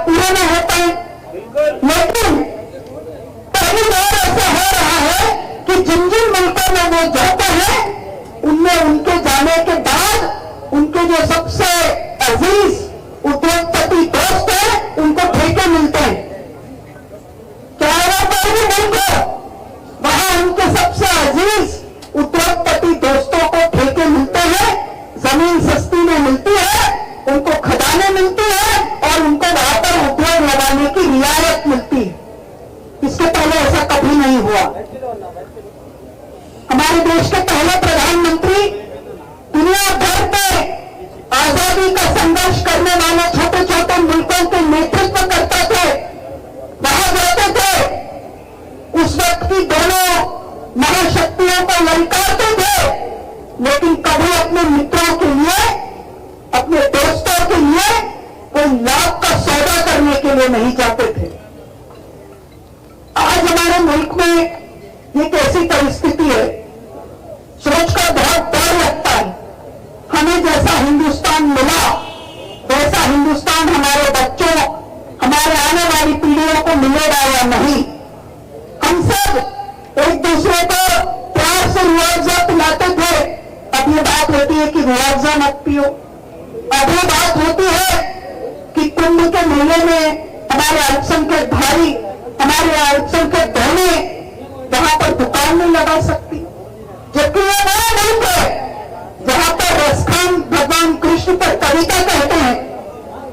पूरे न हो पाए। लेकिन पहली बार ऐसा हो रहा है कि जिन जिन मुल्कों में वो जाते हैं उनमें उनके जाने के बाद उनके जो सबसे अजीज उद्योगपति दोस्त हैं उनको ठेके मिलते हैं। चाहे कोई भी मुल्क हो, वहां उनके सबसे अजीज उद्योगपति दोस्तों को ठेके मिलते हैं, जमीन सस्ती में मिलती है, उनको खदानें मिलती है और उनको वहां पर उद्योग लगाने की रियायत मिलती है। इसके पहले ऐसा कभी नहीं हुआ। हमारे देश के पहले प्रधानमंत्री दुनिया भर में आजादी का संघर्ष करने वाले छोटे छोटे मुल्कों के नेतृत्व करते थे, वहां जाते थे, उस वक्त की दोनों महाशक्तियों को ललकारते थे, लेकिन कभी अपने मित्रों के लिए, अपने दोस्तों के लिए कोई लाभ का सौदा करने के लिए नहीं जाते थे। आज हमारे मुल्क में एक ऐसी परिस्थिति है, सोचकर बहुत डर लगता है। हमें जैसा हिंदुस्तान मिला वैसा हिंदुस्तान हमारे बच्चों, हमारे आने वाली पीढ़ियों को मिलेगा या नहीं। हम सब एक दूसरे को प्यार से मुआवजा पिलाते थे, अब ये बात होती है कि मुआवजा मत पियो। अब ये बात होती है कि कुंभ के मेले में हमारे अल्पसंख्यक भाई, हमारे अल्पसंख्यक बहनें वहां पर दुकान नहीं लगा सकती, जबकि ये नया मुल्क है जहां पर रसखान भगवान कृष्ण पर कविता कहते हैं,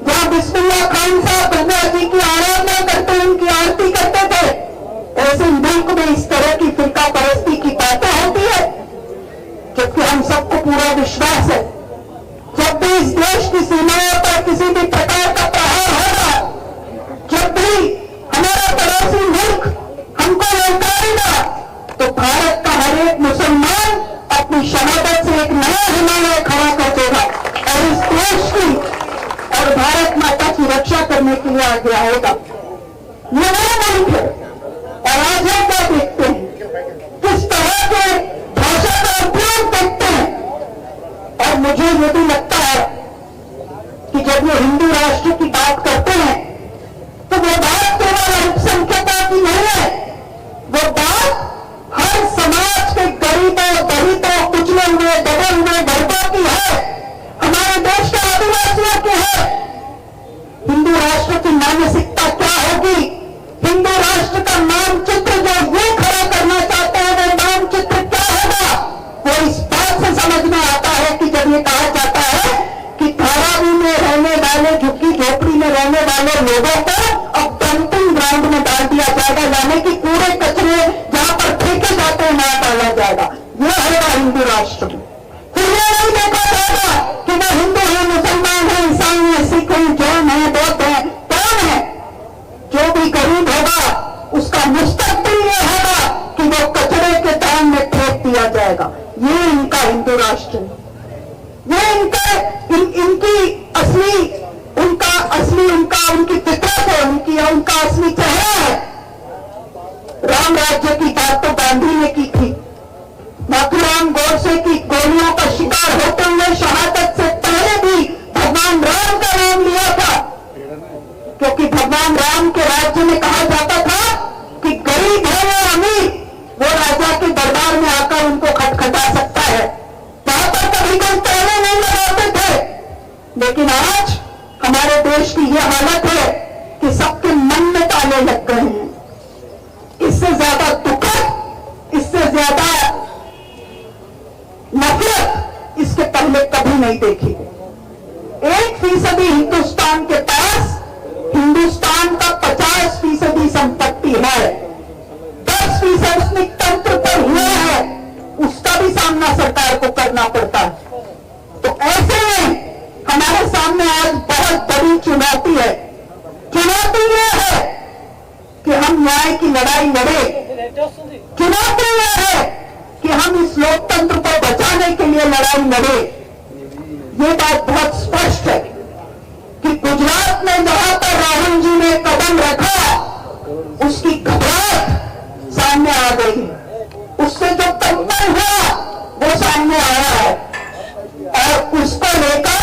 जहां बिस्मिल्लाह खान साहब गंगा जी की आराधना करते, उनकी आरती करते थे। ऐसे मुल्क में इस तरह की फिरका परस्ती की बातें होती है, जबकि हम सबको पूरा विश्वास है जब भी इस देश की सीमाओं पर किसी भी प्रकार का प्रहार होगा, जब भी हमारा पड़ोसी मुल्क हमको ललकारेगा, तो भारत का हर एक मुसलमान अपनी शहादत से एक नया हिमालय खड़ा कर देगा और इस देश की और भारत माता की रक्षा करने के लिए आगे आएगा। ये नया मुल्क है और आज हम क्या देखते हैं, किस तरह के भाषा का उपयोग करते हैं। और मुझे ये भी लगता है कि जब वो हिंदू राष्ट्र की बात करते हैं तो वो बात केवल अल्पसंख्यकों की नहीं है, वो बात हर समाज के गरीबों, दलितों, कुचले हुए, दबे हुए वर्गों की है, हमारे देश के आदिवासियों की है। हिंदू राष्ट्र की मानसिकता क्या होगी, हिंदू राष्ट्र का मानचित्र जो ये खड़ा करना चाहते हैं वो मानचित्र क्या होगा, वो इस बात से समझ में आता है कि जब ये कहा जाता है कि धारावी में रहने वाले, झुग्गी झोपड़ी में रहने वाले लोगों को अब डंपिंग ग्राउंड में डाल दिया जाएगा, यानी कि पूरे कचरे जहां पर फेंके जाते हैं वहां डाला जाएगा। यह होगा हिंदू राष्ट्र। फिर यह नहीं देखा जाएगा कि वो हिंदू है, मुसलमान है, ईसाई है, सिख है, जैन है, बौद्ध है, कौन है। जो भी गरीब होगा उसका मुस्तकबिल ये होगा कि वो कचरे के दान में फेंक दिया जाएगा। ये इनका हिंदू राष्ट्र है, ये इनकी असली उनकी फितरत है, उनका असली चेहरा है। राम राज्य की बात तो गांधी ने की थी, नाथूराम गोडसे की गोलियों का शिकार होते हुए शहादत से पहले भी भगवान राम का नाम लिया था, क्योंकि भगवान राम के राज्य में कहा जाता था कि गरीब है या अमीर, वो राजा के दरबार में आकर उनको खटखटा सकता है। वहां पर कभी कोई ताले नहीं लगाते थे। लेकिन आज हमारे देश की यह हालत है कि सबके मन में ताले लग गए हैं। इससे ज्यादा दुखद, इससे ज्यादा नफरत इसके पहले कभी नहीं देखी। 1% हिंदुस्तान के पास हिंदुस्तान का 50% संपत्ति है, 10% तंत्र पर हुआ है, उसका भी सामना सरकार को करना पड़ता है। तो ऐसे में हमारे सामने आज बहुत बड़ी चुनौती है। चुनौती यह है कि हम न्याय की लड़ाई लड़े, चुनौती यह है कि हम इस लोकतंत्र को बचाने के लिए लड़ाई लड़े। ये बात बहुत स्पष्ट है कि गुजरात में जहां पर राहुल जी ने कदम रखा उसकी घबराहट सामने आ गई, उससे जो कंपन हुआ वो सामने आया है और उसको लेकर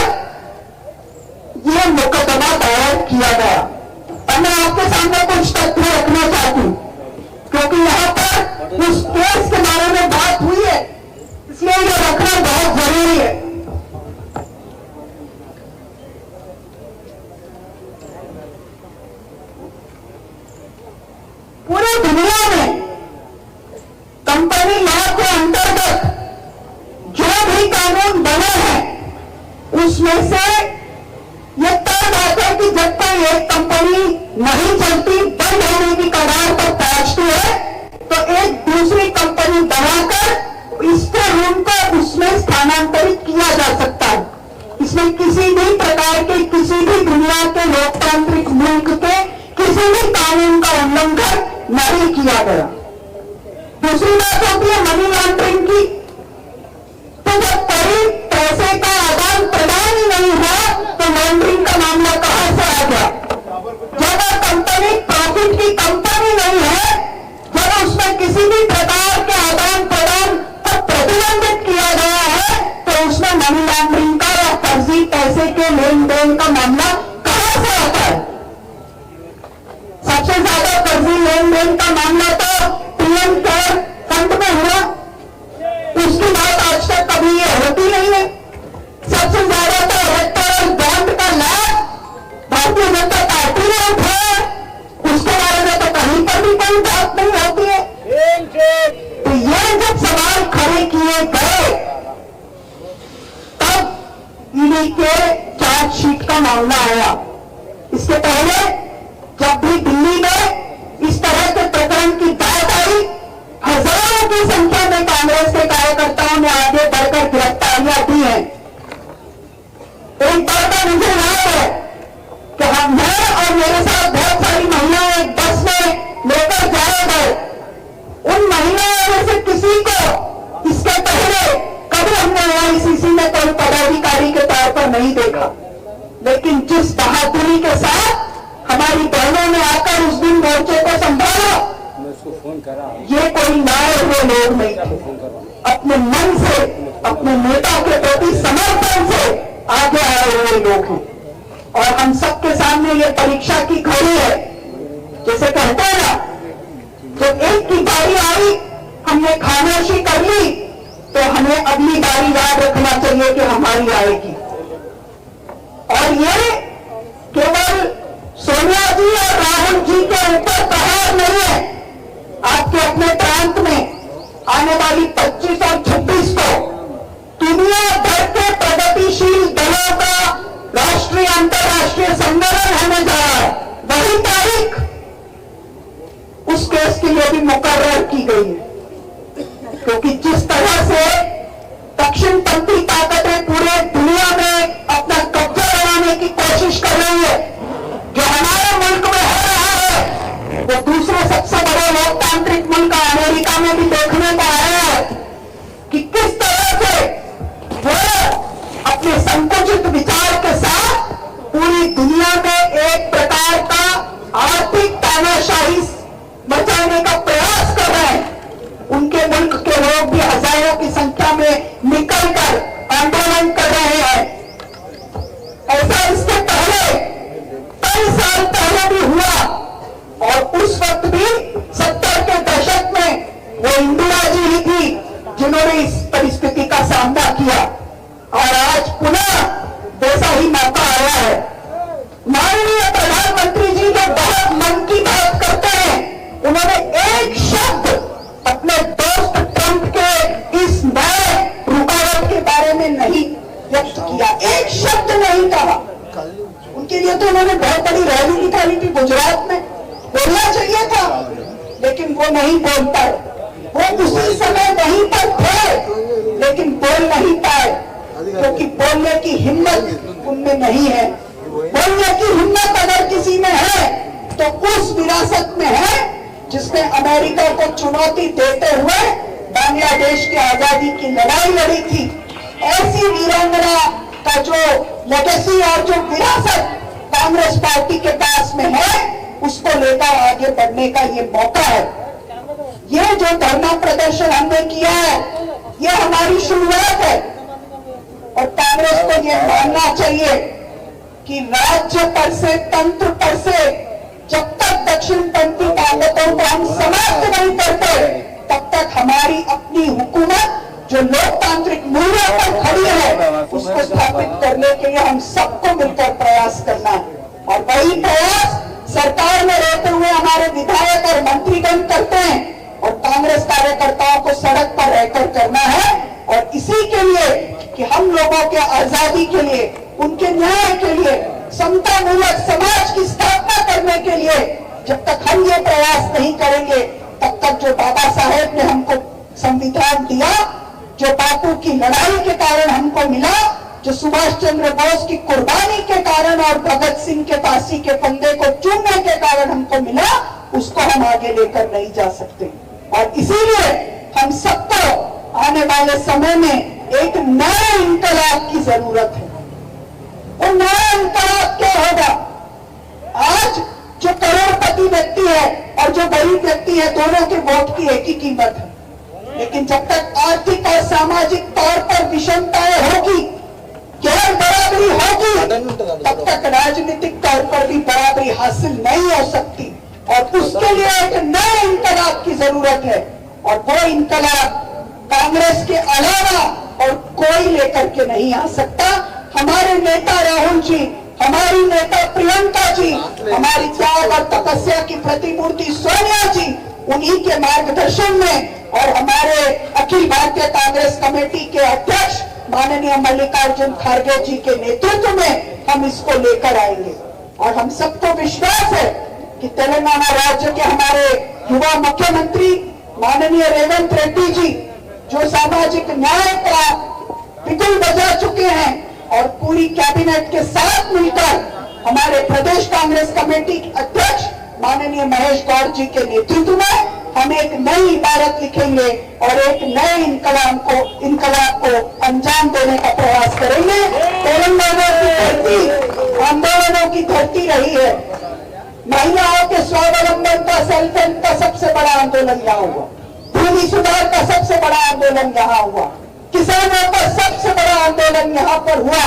ये मुकदमा दायर किया गया। उसमें से ये तय बात है कि जब तक एक कंपनी नहीं चलती, बंद होने की कगार पर पहुंचती है, तो एक दूसरी कंपनी बनाकर इसके रूम को उसमें स्थानांतरित किया जा सकता है। इसमें किसी भी प्रकार के, किसी भी दुनिया के लोकतांत्रिक मुल्क के किसी भी कानून का उल्लंघन नहीं किया गया। दूसरी बात होती है मनी लॉन्ड्रिंग की। तो जब करीब पैसे का आदान प्रदान ही नहीं हुआ तो लॉन्ड्रिंग का मामला कहां से आ गया? जब कंपनी प्रॉफिट की कंपनी नहीं है, जब उसमें किसी भी प्रकार के आदान प्रदान को प्रतिबंधित किया गया है, तो उसमें मनी लॉन्ड्रिंग का या फर्जी पैसे के लेन देन का मामला कहां से आता है? सबसे ज्यादा फर्जी लेन देन का मामला तो पीएम केयर फंड में हुआ, उसकी बात आज तक कभी ये होती नहीं है। सबसे ज्यादा तो इलेक्टोरल बॉन्ड का लाभ भारतीय जनता पार्टी ने उठाया, उसके बारे में तो कहीं पर भी कोई बात नहीं होती है। तो ये जब सवाल खड़े किए गए, तब ईडी के चार्जशीट का मामला आया। इसके पहले जब भी दिल्ली में इस तरह के प्रकरण की बात आई, हजारों की संख्या में कांग्रेस के कार्यकर्ताओं ने आगे बढ़कर गिरफ्तारियां दी हैं। एक बार का मुझे याद है कि मैं और मेरे साथ बहुत सारी महिलाएं एक बस में लेकर जाए गए। उन महिलाओं में से किसी को इसके पहले कभी हमने एआईसीसी में कोई पदाधिकारी के तौर पर नहीं देखा, लेकिन जिस बहादुरी के साथ हमारी बहनों ने आकर उस दिन मोर्चे को संभाला, ये कोई लाए हुए लोग नहीं थे। अपने मन से, अपने नेता के प्रति समर्पण से आगे आए हुए लोग हैं। और हम सबके सामने ये परीक्षा की घड़ी है। जैसे कहते हैं ना, जब एक की बारी आई, हमने खामोशी कर ली, तो हमें अगली बारी याद रखना चाहिए कि हमारी आएगी। और ये केवल सोनिया जी और राहुल जी के ऊपर प्रहार नहीं है। आपके अपने प्रांत में आने वाली 25 और 26 को दुनिया भर के प्रगतिशील दलों का राष्ट्रीय अंतर्राष्ट्रीय सम्मेलन होने जा रहा है। वही तारीख उस केस के लिए भी मुकर्रर की गई है, क्योंकि जिस तरह से दक्षिणपंथी ताकतें पूरे दुनिया में अपना कब्जा बनाने की कोशिश कर रही है, जो हमारे मुल्क में हो रहा है, वो दूसरे सबसे बड़े लोकतांत्रिक मुल्क अमेरिका में भी देखने को आया है कि किस तरह से वो अपने संकुचित विचार के साथ पूरी दुनिया में एक प्रकार का आर्थिक तानाशाही बचाने का प्रयास कर रहे हैं। उनके मुल्क के लोग भी हजारों की संख्या में निकलकर आंदोलन कर रहे हैं। ऐसा इसके पहले कई साल पहले भी हुआ, और उस वक्त भी 70 के दशक में वो इंदिरा जी ही थी जिन्होंने इस परिस्थिति का सामना किया। और आज पुनः वैसा ही मौका आया है। माननीय प्रधानमंत्री जी जो बहुत मन की बात करते हैं, उन्होंने एक शब्द अपने दोस्त ट्रंप के इस नए रुकावट के बारे में नहीं व्यक्त किया, एक शब्द नहीं कहा। उनके लिए तो उन्होंने बहुत बड़ी रैली निकाली थी गुजरात में, बोलना चाहिए था, लेकिन वो नहीं बोल पाए। वो उसी समय वहीं पर थे, लेकिन बोल नहीं पाए, क्योंकि बोलने की हिम्मत उनमें नहीं है। बोलने की हिम्मत अगर किसी में है तो उस विरासत में है जिसने अमेरिका को चुनौती देते हुए बांग्लादेश की आजादी की लड़ाई लड़ी थी। ऐसी वीरांगना का जो लेगेसी और जो विरासत कांग्रेस पार्टी के पास में है, उसको लेकर आगे बढ़ने का ये मौका है। ये जो धरना प्रदर्शन हमने किया है, ये हमारी शुरुआत है। और कांग्रेस को ये मानना चाहिए कि राज्य पर से, तंत्र पर से जब तक दक्षिणपंथी ताकतों को हम समाप्त नहीं करते, तब तक हमारी अपनी हुकूमत जो लोकतांत्रिक मूल्यों पर खड़ी है, उसको स्थापित करने के लिए हम सबको मिलकर प्रयास करना है। और वही प्रयास सरकार में रहते हुए हमारे विधायक और मंत्रीगण करते हैं, और कांग्रेस कार्यकर्ताओं को सड़क पर रहकर करना है। और इसी के लिए कि हम लोगों के आजादी के लिए उनके न्याय के लिए, समतामूलक समाज की स्थापना करने के लिए जब तक हम ये प्रयास नहीं करेंगे, तब तक जो बाबा साहेब ने हमको संविधान दिया, जो बापू की लड़ाई के कारण हमको मिला, जो सुभाष चंद्र बोस की कुर्बानी के कारण और भगत सिंह के फांसी के फंदे को चूमने के कारण हमको मिला, उसको हम आगे लेकर नहीं जा सकते। और इसीलिए हम सबको आने वाले समय में एक नए इंकलाब की जरूरत है। और नया इंकलाब क्या होगा? आज जो करोड़पति व्यक्ति है और जो गरीब व्यक्ति है, दोनों के वोट की एक ही कीमत है। लेकिन जब तक आर्थिक और सामाजिक तौर पर विषमताएं होगी, गैर बराबरी होगी, तब तक राजनीतिक तौर पर भी बराबरी हासिल नहीं हो सकती। और उसके लिए एक नए इंकलाब की जरूरत है। और वो इंकलाब कांग्रेस के अलावा और कोई लेकर के नहीं आ सकता। हमारे नेता राहुल जी, हमारी नेता प्रियंका जी, हमारी त्याग और तपस्या की प्रतिमूर्ति सोनिया जी, उन्हीं के मार्गदर्शन में और हमारे अखिल भारतीय कांग्रेस कमेटी के अध्यक्ष माननीय मल्लिकार्जुन खड़गे जी के नेतृत्व में हम इसको लेकर आएंगे। और हम सबको विश्वास है कि तेलंगाना राज्य के हमारे युवा मुख्यमंत्री माननीय रेवंत रेड्डी जी, जो सामाजिक न्याय का बिगुल बजा चुके हैं, और पूरी कैबिनेट के साथ मिलकर हमारे प्रदेश कांग्रेस कमेटी अध्यक्ष माननीय महेश गौड़ जी के नेतृत्व में हम एक नई इबारत लिखेंगे और एक नए इनकलाब को अंजाम देने का प्रयास करेंगे। तेलंगाना की धरती आंदोलनों की धरती रही है। महिलाओं के स्वावलंबन का, सेल्फ हेल्प का सबसे बड़ा आंदोलन यहाँ हुआ, भूमि सुधार का सबसे बड़ा आंदोलन यहाँ हुआ, किसानों का सबसे बड़ा आंदोलन यहाँ पर हुआ।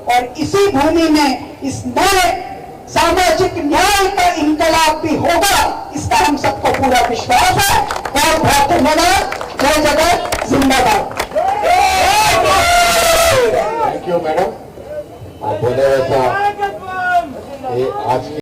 और इसी भूमि में इस नए सामाजिक न्याय का इंकलाब भी होगा, इसका हम सबको पूरा विश्वास है। बहुत बहुत धन्यवाद। जय जगत, जिंदाबाद। Thank you madam. आप बोले वैसा आज